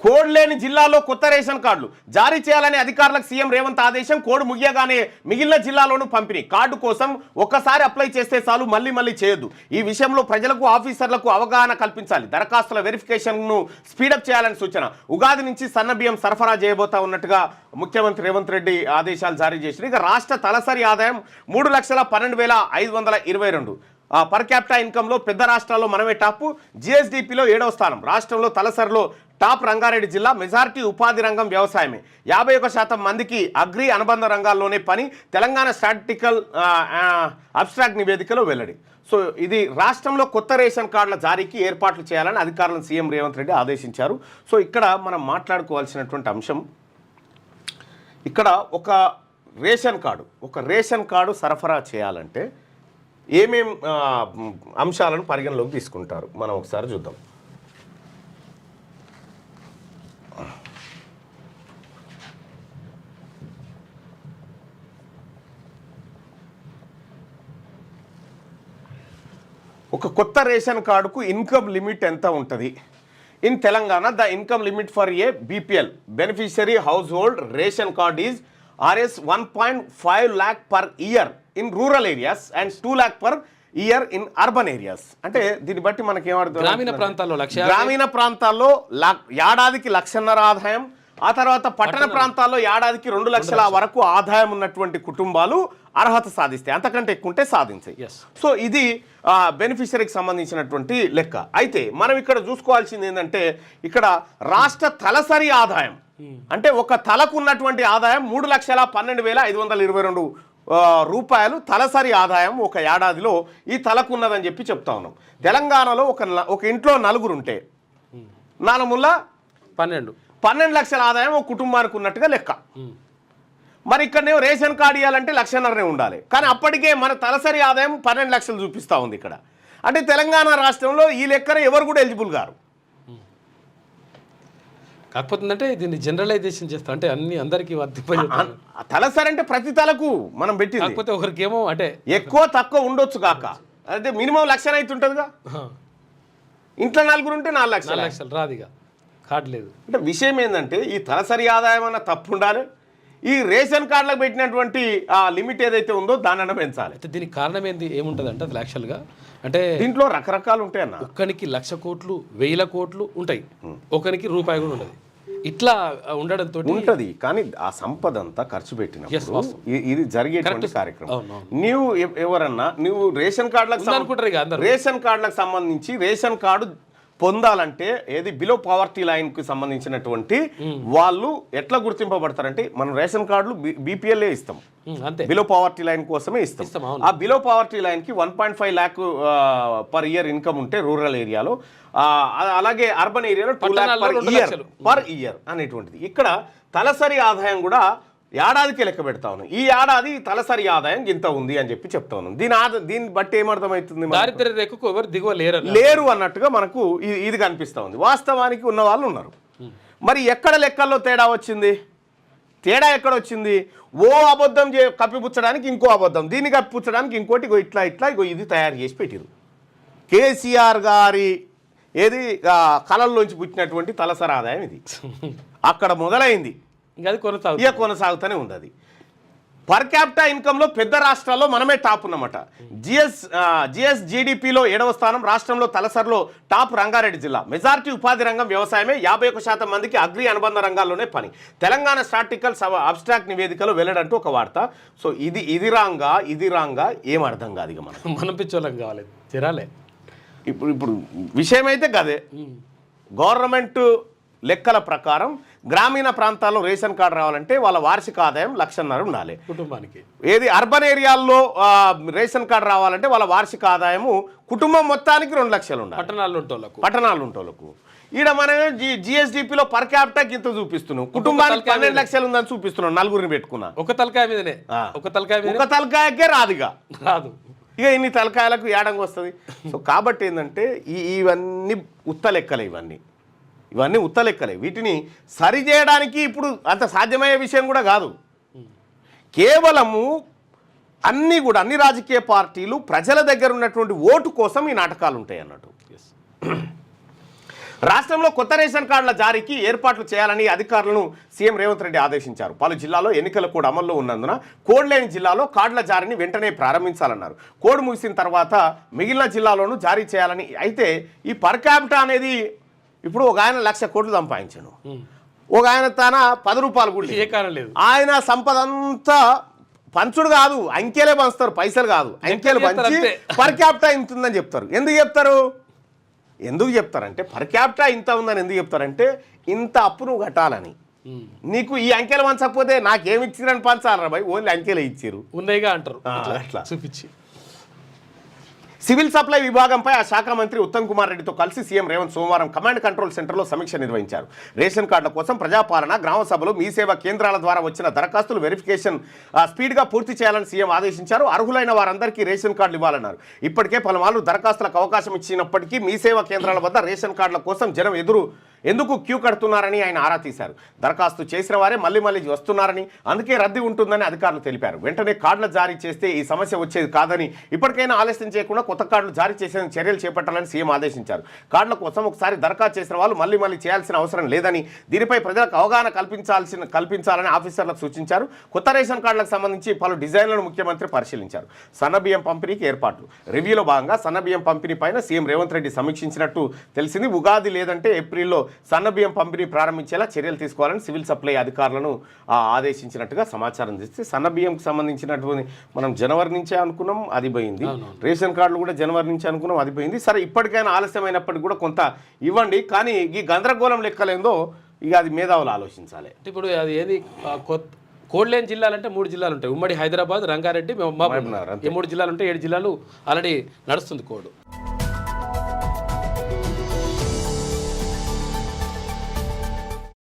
Code లేని జిల్లాలో కొత్త రేషన్ కార్డులు జారీ చేయాలని అధికారులకు సీఎం రేవంత్ ఆదేశం. కోడ్ ముగియగానే మిగిలిన జిల్లాలోనూ పంపిణీ. కార్డు కోసం ఒక్కసారి అప్లై చేస్తే చాలు, మళ్ళీ చేయొద్దు. ఈ విషయంలో ప్రజలకు ఆఫీసర్లకు అవగాహన కల్పించాలి. దరఖాస్తుల వెరిఫికేషన్ను స్పీడప్ చేయాలని సూచన. ఉగాది నుంచి సన్నబియ్యం సరఫరా చేయబోతా ఉన్నట్టుగా ముఖ్యమంత్రి రేవంత్ రెడ్డి ఆదేశాలు జారీ చేశారు. ఇక రాష్ట్ర తలసరి ఆదాయం 3,12,522. పర్ క్యాపిటా ఇన్కంలో పెద్ద రాష్ట్రాల్లో మనమే టాప్. జిఎస్డిపిలో 7వ స్థానం. రాష్ట్రంలో తలసరిలో టాప్ రంగారెడ్డి జిల్లా. మెజారిటీ ఉపాధి రంగం వ్యవసాయమే. 51% మందికి అగ్రి అనుబంధ రంగాల్లోనే పని. తెలంగాణ స్టాటిస్టికల్ అబ్స్ట్రాక్ట్ నివేదికలో వెల్లడి. సో ఇది రాష్ట్రంలో కొత్త రేషన్ కార్డుల జారీకి ఏర్పాట్లు చేయాలని అధికారులను సీఎం రేవంత్ రెడ్డి ఆదేశించారు. సో ఇక్కడ మనం మాట్లాడుకోవాల్సినటువంటి అంశం, ఇక్కడ ఒక రేషన్ కార్డు సరఫరా చేయాలంటే ఏమేం అంశాలను పరిగణలోకి తీసుకుంటారు మనం ఒకసారి చూద్దాం. ఒక కొత్త రేషన్ కార్డుకు ఇన్కమ్ లిమిట్ ఎంత ఉంటుంది? In Telangana the income limit for a BPL beneficiary house hold ration card is Rs 1.5 lakh per year in rural areas and 2 lakh per year in urban areas. అంటే దీన్ని బట్టి మనకి ఏమర్థం, గ్రామీణ ప్రాంతాల్లో ఏడాదికి 1.5 లక్షల ఆదాయం, ఆ తర్వాత పట్టణ ప్రాంతాల్లో ఏడాదికి 2 లక్షల వరకు ఆదాయం ఉన్నటువంటి కుటుంబాలు అర్హత సాధిస్తాయి. అంతకంటే ఎక్కువ ఉంటే సాధించాయి. సో ఇది బెనిఫిషరీకి సంబంధించినటువంటి లెక్క. అయితే మనం ఇక్కడ చూసుకోవాల్సింది ఏంటంటే, ఇక్కడ రాష్ట్ర తలసరి ఆదాయం అంటే ఒక తలకు ఉన్నటువంటి ఆదాయం 3,12,522 రూపాయలు తలసరి ఆదాయం ఒక ఏడాదిలో ఈ తలకు ఉన్నదని చెప్పి చెప్తా ఉన్నాం. తెలంగాణలో ఒక ఇంట్లో 4 ఉంటే 12 లక్షల ఆదాయం ఒక కుటుంబానికి ఉన్నట్టుగా లెక్క. మరి ఇక్కడనే రేషన్ కార్డు ఇవ్వాలంటే 1.5 లక్షలు ఉండాలి. కానీ అప్పటికే మన తలసరి ఆదాయం 12 లక్షలు చూపిస్తూ ఉంది ఇక్కడ. అంటే తెలంగాణ రాష్ట్రంలో ఈ లెక్కన ఎవరు కూడా ఎలిజిబుల్ గారు. కాకపోతే అంటే దీన్ని జనరలైజేషన్ చేస్తా అంటే అందరికీ వర్తింపజేస్తారు. తలసరి అంటే ప్రతి తలకు మనం పెట్టింది. కాకపోతే ఒకరికేమో అంటే ఎక్కువ తక్కువ ఉండొచ్చు కాక, అంటే మినిమం 1 లక్ష అయితే ఉంటుందిగా. ఇంట్లో 4 ఉంటే 4 లక్షలు రాదిగా, కార్డు లేదు. అంటే విషయం ఏంటంటే ఈ తలసరి ఆదాయం అన్న తప్పు ఉండాలి. ఈ రేషన్ కార్డులకు పెట్టినటువంటి ఆ లిమిట్ ఏదైతే ఉందో దాన్ని పెంచాలి. అయితే దీనికి కారణం ఏముంటుంది అంటే అది యాక్చువల్గా అంటే దీంట్లో రకరకాలు ఉంటాయి అన్న. ఒక్కనికి 1,00,000 కోట్లు 1,000 కోట్లు ఉంటాయి, ఒకరికి రూపాయి కూడా ఉండదు. ఇట్లా ఉండడంతో ఉంటుంది. కానీ ఆ సంపద అంతా ఖర్చు పెట్టినప్పుడు ఇది జరిగేటువంటి కార్యక్రమం. నువ్వు ఎవరన్నా నువ్వు రేషన్ కార్డులకు సంబంధించి రేషన్ కార్డు పొందాలంటే ఏది బిలో పవర్టీ లైన్ కు సంబంధించినటువంటి వాళ్ళు ఎట్లా గుర్తింపబడతారంటే, మనం రేషన్ కార్డులు బీపీఎల్ఏ ఇస్తాం, బిలో పవర్టీ లైన్ కోసమే ఇస్తాం. ఆ బిలో పవర్టీ లైన్ కి 1.5 lakh పర్ ఇయర్ ఇన్కమ్ ఉంటే రూరల్ ఏరియాలో, అలాగే అర్బన్ ఏరియాలో 2 lakh పర్ ఇయర్ అనేటువంటిది. ఇక్కడ తలసరి ఆదాయం కూడా ఏడాదికి లెక్క పెడతా ఉన్నాం. ఈ ఏడాది తలసరి ఆదాయం ఇంత ఉంది అని చెప్పి చెప్తా ఉన్నాం. దీన్ని బట్టి ఏమర్థమవుతుంది, దారిద్ర్య రేఖకు ఎవరు దిగువ లేరు అన్నట్టుగా మనకు ఇది కనిపిస్తూ ఉంది. వాస్తవానికి ఉన్న వాళ్ళు ఉన్నారు. మరి ఎక్కడ లెక్కల్లో తేడా వచ్చింది? తేడా ఎక్కడ వచ్చింది? ఓ అబద్ధం కప్పిపుచ్చడానికి ఇంకో అబద్ధం, దీన్ని కప్పిపుచ్చడానికి ఇంకోటి, ఇట్లా ఇది తయారు చేసి పెట్టిరు. కేసీఆర్ గారి కళల్లోంచి పుట్టినటువంటి తలసరి ఆదాయం ఇది. అక్కడ మొదలైంది, కొనసాగుతూనే ఉంది. అది పర్ క్యాపిటా ఇన్కంలో పెద్ద రాష్ట్రాల్లో మనమే టాప్ ఉన్నమాట. జిఎస్జిడిపిలో 7వ స్థానం. రాష్ట్రంలో తలసరిలో టాప్ రంగారెడ్డి జిల్లా. మెజారిటీ ఉపాధి రంగం వ్యవసాయమే. 51% మందికి అగ్రి అనుబంధ రంగాల్లోనే పని. తెలంగాణ స్టాటిస్టికల్ అబ్స్ట్రాక్ట్ నివేదికలో వెల్లడంటూ ఒక వార్త. సో ఇది రాంగా ఏం అర్థం కాదు. ఇక మనం పిచ్చోళ్ళం కావాలి తిరాలే. ఇప్పుడు విషయం అయితే గదే. గవర్నమెంట్ లెక్కల ప్రకారం గ్రామీణ ప్రాంతాల్లో రేషన్ కార్డు రావాలంటే వాళ్ళ వార్షిక ఆదాయం 1.5 లక్షలు ఉండాలి కుటుంబానికి. అర్బన్ ఏరియాల్లో రేషన్ కార్డు రావాలంటే వాళ్ళ వార్షిక ఆదాయము కుటుంబం మొత్తానికి 2 లక్షలు ఉండాలి పట్టణాలు ఉంటోళ్ళకు. ఈడ మనం జిఎస్డిపిలో పర్ క్యాపిటాకి ఇంత చూపిస్తున్నాం, కుటుంబానికి 12 లక్షలు ఉందని చూపిస్తున్నాం. 4 పెట్టుకున్నా ఒక తలకాయకే రాదు. ఇక ఇన్ని తలకాయలకు ఏడంగా వస్తుంది. సో కాబట్టి ఏంటంటే ఇవన్నీ ఉత్తలెక్కలే, ఇవన్నీ ఉత్తలెక్కలే. వీటిని సరిచేయడానికి ఇప్పుడు అంత సాధ్యమయ్యే విషయం కూడా కాదు. కేవలము అన్ని రాజకీయ పార్టీలు ప్రజల దగ్గర ఉన్నటువంటి ఓటు కోసం ఈ నాటకాలు ఉంటాయి అన్నట్టు. రాష్ట్రంలో కొత్త రేషన్ కార్డుల జారీకి ఏర్పాట్లు చేయాలని అధికారులను సీఎం రేవంత్ రెడ్డి ఆదేశించారు. పలు జిల్లాల్లో ఎన్నికల కోడ్ అమల్లో ఉన్నందున కోడ్ లేని జిల్లాలో కార్డుల జారీని వెంటనే ప్రారంభించాలన్నారు. కోడ్ ముగిసిన తర్వాత మిగిలిన జిల్లాలోనూ జారీ చేయాలని. అయితే ఈ పర్ క్యాపిటా అనేది ఇప్పుడు ఒక ఆయన 1,00,000 కోట్లు సంపాదించాను, ఒక ఆయన తన 10 రూపాయలు కూడా ఏ కారణం లేదు. ఆయన సంపద అంతా పంచుడు కాదు, అంకెలే పంచుతారు, పైసలు కాదు, అంకెలు పంచి పర్ క్యాపిటా ఇంత ఉందని చెప్తారు. ఎందుకు చెప్తారంటే పర్ క్యాపిటా ఇంత ఉందని ఎందుకు చెప్తారంటే ఇంత అప్పు నువ్వు కట్టాలని. నీకు ఈ అంకెలు పంచకపోతే నాకేమి ఇచ్చిరని పంచాలరా భయ్, ఓన్లీ అంకెలే ఇచ్చారు ఉన్నాయిగా అంటారు. అట్లా చూపించి సివిల్ సప్లై విభాగంపై ఆ శాఖ మంత్రి ఉత్తమ్ కుమార్ రెడ్డితో కలిసి సీఎం రేవంత్ సోమవారం కమాండ్ కంట్రోల్ సెంటర్లో సమీక్ష నిర్వహించారు. రేషన్ కార్డుల కోసం ప్రజాపాలన, గ్రామ సభలు, మీ సేవా కేంద్రాల ద్వారా వచ్చిన దరఖాస్తులు వెరిఫికేషన్ స్పీడ్గా పూర్తి చేయాలని సీఎం ఆదేశించారు. అర్హులైన వారందరికీ రేషన్ కార్డులు ఇవ్వాలన్నారు. ఇప్పటికే పలుమార్లు దరఖాస్తులకు అవకాశం ఇచ్చినప్పటికీ మీ సేవా కేంద్రాల వద్ద రేషన్ కార్డుల కోసం జనం ఎందుకు క్యూ కడుతున్నారని ఆయన ఆరా తీశారు. దరఖాస్తు చేసిన వారే మళ్ళీ వస్తున్నారని, అందుకే రద్దీ ఉంటుందని అధికారులు తెలిపారు. వెంటనే కార్డులు జారీ చేస్తే ఈ సమస్య వచ్చేది కాదని, ఇప్పటికైనా ఆలస్యం చేయకుండా కొత్త కార్డులు జారీ చేసేందుకు చర్యలు చేపట్టాలని సీఎం ఆదేశించారు. కార్డుల కోసం ఒకసారి దరఖాస్తు చేసిన వాళ్ళు మళ్ళీ చేయాల్సిన అవసరం లేదని, దీనిపై ప్రజలకు అవగాహన కల్పించాలని ఆఫీసర్లకు సూచించారు. కొత్త రేషన్ కార్డులకు సంబంధించి పలు డిజైన్లను ముఖ్యమంత్రి పరిశీలించారు. సన్నబియ్యం పంపిణీకి ఏర్పాట్లు రివ్యూలో భాగంగా సన్నబియ్యం పంపిణీ పైన సీఎం రేవంత్ రెడ్డి సమీక్షించినట్టు తెలిసింది. ఉగాది లేదంటే ఏప్రిల్లో సన్నబియ్యం పంపిణీ ప్రారంభించేలా చర్యలు తీసుకోవాలని సివిల్ సప్లై అధికారులను ఆదేశించినట్టుగా సమాచారం చేస్తే, సన్నబియ్యంకి సంబంధించినటువంటి మనం జనవరి నుంచే అనుకున్నాం, అది పోయింది. రేషన్ కార్డులు కూడా జనవరి నుంచి అనుకున్నాం, అది పోయింది. సరే ఇప్పటికైనా ఆలస్యమైనప్పటికీ కూడా కొంత ఇవ్వండి, కానీ ఈ గందరగోళం లెక్కలేందో ఇక అది మేధావులు ఆలోచించాలి. ఇప్పుడు అది ఏది కోడ్ లేని జిల్లాలంటే 3 జిల్లాలు ఉంటాయి. ఉమ్మడి హైదరాబాద్, రంగారెడ్డి, మహబూబ్ నగర్. ఈ 3 జిల్లాలు ఉంటే 7 జిల్లాలు ఆల్రెడీ నడుస్తుంది కోడ్.